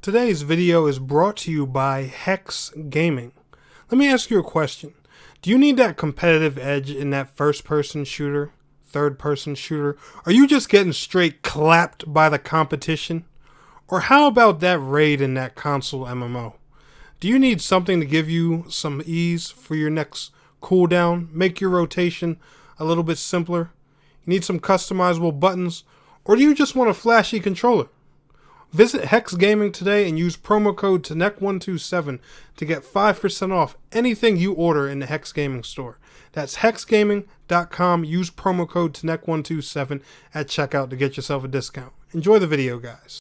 Today's video is brought to you by Hex Gaming. Let me ask you a question. Do you need that competitive edge in that first-person shooter, third-person shooter? Are you just getting straight clapped by the competition? Or how about that raid in that console MMO? Do you need something to give you some ease for your next cooldown, make your rotation a little bit simpler? You need some customizable buttons? Or do you just want a flashy controller? Visit Hex Gaming today and use promo code TNEC127 to get 5% off anything you order in the Hex Gaming store. That's hexgaming.com. Use promo code TNEC127 at checkout to get yourself a discount. Enjoy the video, guys.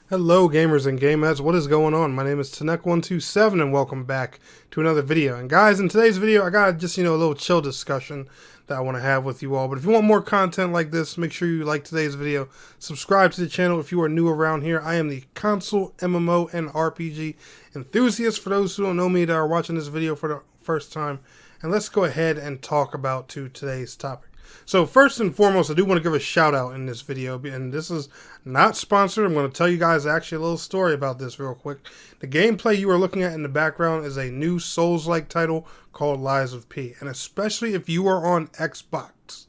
Hello gamers and gameheads, what is going on? My name is TNEC127 and welcome back to another video. And guys, in today's video I got just, a little chill discussion that I want to have with you all. But if you want more content like this, make sure you like today's video. Subscribe to the channel if you are new around here. I am the console, MMO, and RPG enthusiast for those who don't know me that are watching this video for the first time. And let's go ahead and talk about today's topic. So first and foremost, I do want to give a shout out in this video, and this is not sponsored. I'm going to tell you guys actually a little story about this real quick. The gameplay you are looking at in the background is a new Souls-like title called Lies of P, and especially if you are on Xbox.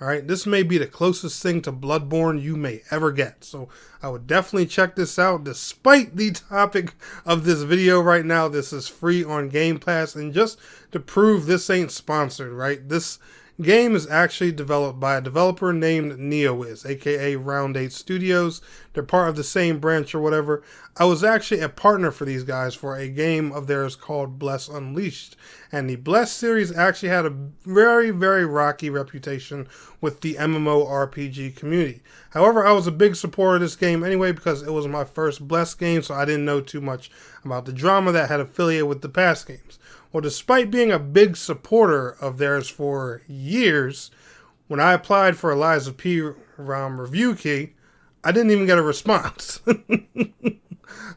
Alright, this may be the closest thing to Bloodborne you may ever get, so I would definitely check this out. Despite the topic of this video right now, this is free on Game Pass, and just to prove this ain't sponsored, right, this game is actually developed by a developer named NeoWiz, aka Round 8 Studios. They're part of the same branch or whatever. I was actually a partner for these guys for a game of theirs called Bless Unleashed. And the Bless series actually had a very, very rocky reputation with the MMORPG community. However, I was a big supporter of this game anyway because it was my first Bless game, so I didn't know too much about the drama that had affiliated with the past games. Well, despite being a big supporter of theirs for years, when I applied for a Lies of P review key, I didn't even get a response.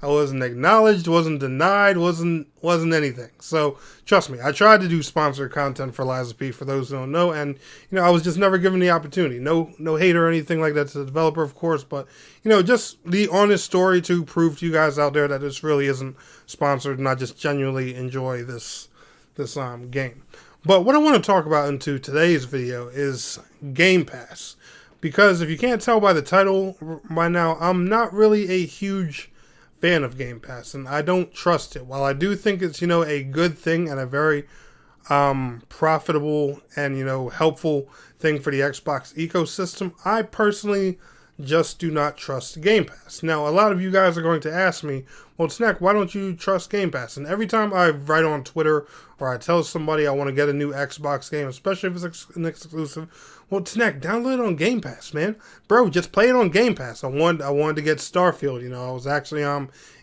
I wasn't acknowledged, wasn't denied, wasn't anything. So, trust me, I tried to do sponsored content for Lies of P for those who don't know, and, I was just never given the opportunity. No hate or anything like that to the developer, of course, but, just the honest story to prove to you guys out there that this really isn't sponsored, and I just genuinely enjoy this game. But what I want to talk about into today's video is Game Pass. Because if you can't tell by the title by now, I'm not really a huge fan of Game Pass, and I don't trust it. While I do think it's, a good thing and a very profitable and, helpful thing for the Xbox ecosystem, I personally just do not trust Game Pass. Now, a lot of you guys are going to ask me, well, Snack, why don't you trust Game Pass? And every time I write on Twitter or I tell somebody I want to get a new Xbox game, especially if it's an exclusive, well, Snack, download it on Game Pass, man. Bro, just play it on Game Pass. I wanted to get Starfield. I was actually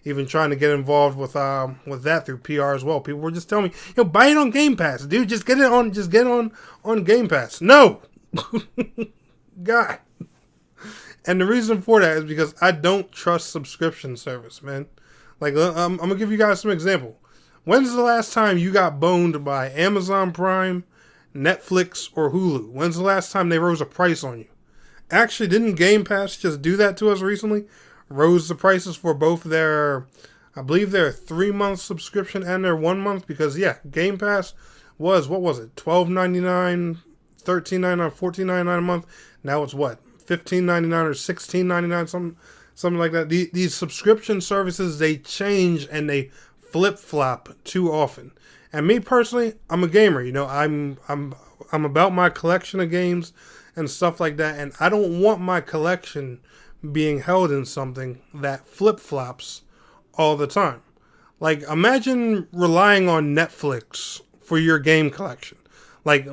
even trying to get involved with that through PR as well. People were just telling me, buy it on Game Pass, dude. Just get it on Game Pass. No, God. And the reason for that is because I don't trust subscription service, man. Like, I'm going to give you guys some example. When's the last time you got boned by Amazon Prime, Netflix, or Hulu? When's the last time they rose a price on you? Actually, didn't Game Pass just do that to us recently? Rose the prices for both their, I believe their 3-month subscription and their 1 month. Because, yeah, Game Pass was, what was it, $12.99, $13.99, $14.99 a month. Now it's what? $15.99 or $16.99, something like that. These subscription services, they change and they flip-flop too often. And me personally, I'm a gamer. I'm about my collection of games and stuff like that, and I don't want my collection being held in something that flip-flops all the time. Like, imagine relying on Netflix for your game collection. Like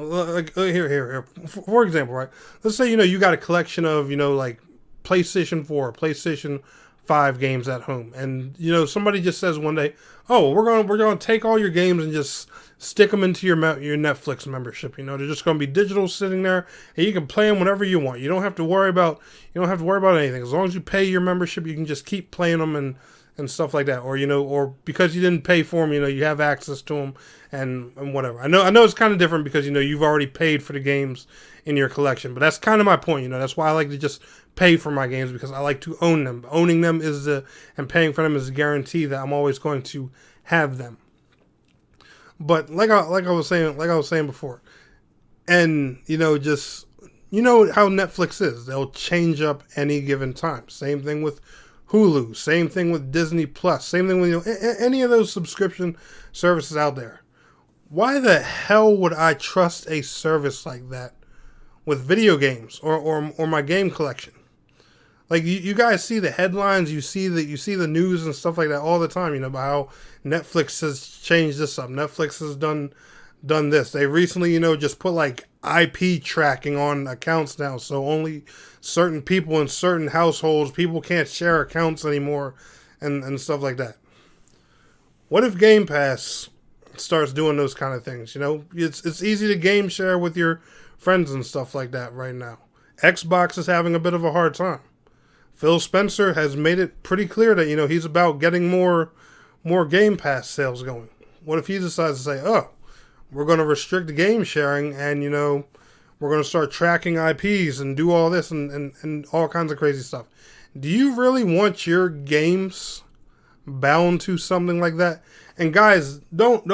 here. For example, right? Let's say, you got a collection of, like PlayStation 4, PlayStation 5 games at home. And, somebody just says one day, oh, we're going to take all your games and just stick them into your Netflix membership. They're just going to be digital sitting there and you can play them whenever you want. You don't have to worry about anything. As long as you pay your membership, you can just keep playing them and stuff like that, or or because you didn't pay for them, you have access to them and whatever. I know it's kind of different because you've already paid for the games in your collection, but that's kind of my point. That's why I like to just pay for my games, because I like to own them. Owning them and paying for them is a guarantee that I'm always going to have them. But like I was saying before, and just how Netflix is. They'll change up any given time. Same thing with Hulu. Same thing with Disney Plus. Same thing with any of those subscription services out there. Why the hell would I trust a service like that with video games or my game collection? Like you guys see the headlines, you see the news and stuff like that all the time. About how Netflix has changed this up. Netflix has done this. They recently, just put like IP tracking on accounts now, so only certain people in certain households, people can't share accounts anymore, and stuff like that. What if Game Pass starts doing those kind of things? It's easy to game share with your friends and stuff like that right now. Xbox is having a bit of a hard time. Phil Spencer has made it pretty clear that he's about getting more Game Pass sales going. What if he decides to say, "Oh, we're going to restrict game sharing, and we're going to start tracking IPs and do all this and all kinds of crazy stuff"? Do you really want your games bound to something like that? And guys, don't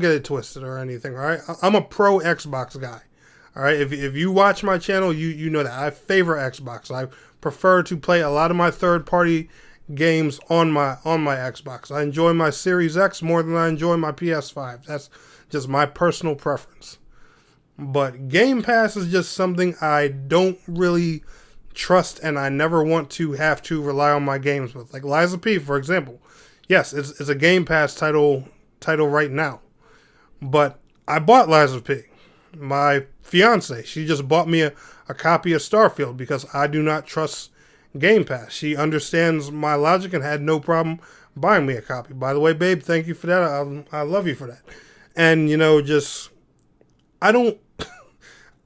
get it twisted or anything. All right, I'm a pro Xbox guy. All right, if you watch my channel, you know that I favor Xbox. I prefer to play a lot of my third-party games on my Xbox. I enjoy my Series X more than I enjoy my PS5. That's just my personal preference. But Game Pass is just something I don't really trust, and I never want to have to rely on my games with. Like Liza P, for example. Yes, it's a Game Pass title right now. But I bought Liza P. My fiance, she just bought me a copy of Starfield because I do not trust Game Pass. She understands my logic and had no problem buying me a copy. By the way, babe, thank you for that. I love you for that. And I don't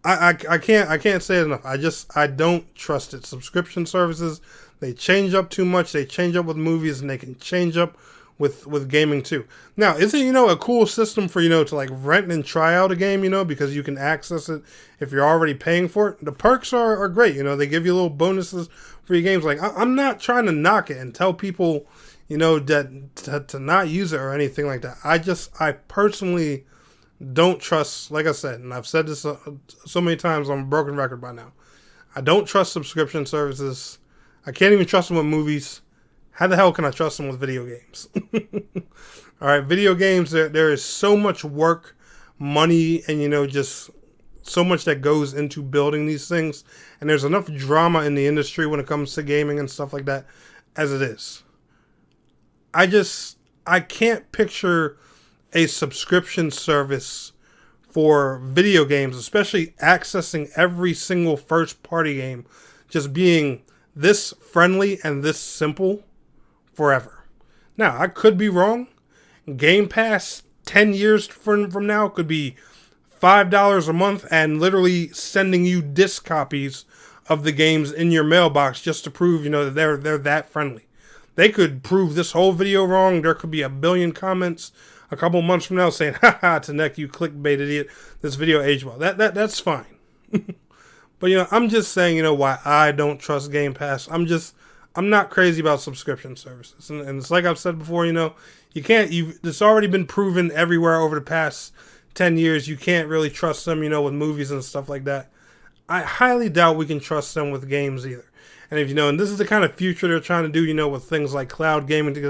I can't say it enough. I don't trust it. Subscription services, they change up too much. They change up with movies, and they can change up with gaming too. Now, is it a cool system for to like rent and try out a game, because you can access it if you're already paying for it? The perks are great. They give you little bonuses for your games. Like I'm not trying to knock it and tell people that to not use it or anything like that. I personally don't trust, like I said, and I've said this so many times, I'm a broken record by now. I don't trust subscription services. I can't even trust them with movies. How the hell can I trust them with video games? All right, video games, there is so much work, money, and just so much that goes into building these things. And there's enough drama in the industry when it comes to gaming and stuff like that as it is. I can't picture a subscription service for video games, especially accessing every single first-party game, just being this friendly and this simple forever. Now, I could be wrong. Game Pass 10 years from now could be $5 a month and literally sending you disc copies of the games in your mailbox just to prove, that they're that friendly. They could prove this whole video wrong. There could be a billion comments a couple months from now saying, "Haha, Tanek, you clickbait idiot. This video aged well." That's fine. But I'm just saying, why I don't trust Game Pass. I'm not crazy about subscription services. And it's like I've said before, it's already been proven everywhere over the past 10 years. You can't really trust them, with movies and stuff like that. I highly doubt we can trust them with games either. And if and this is the kind of future they're trying to do, with things like cloud gaming to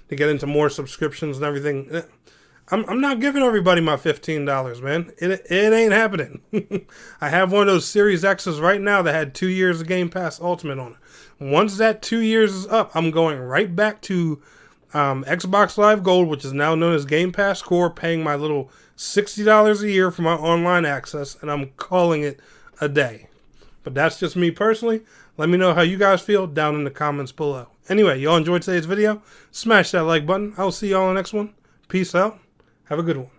get into more subscriptions and everything. I'm not giving everybody my $15, man. It ain't happening. I have one of those Series X's right now that had 2 years of Game Pass Ultimate on it. Once that 2 years is up, I'm going right back to Xbox Live Gold, which is now known as Game Pass Core, paying my little $60 a year for my online access, and I'm calling it a day. But that's just me personally. Let me know how you guys feel down in the comments below. Anyway, y'all enjoyed today's video? Smash that like button. I'll see y'all in the next one. Peace out. Have a good one.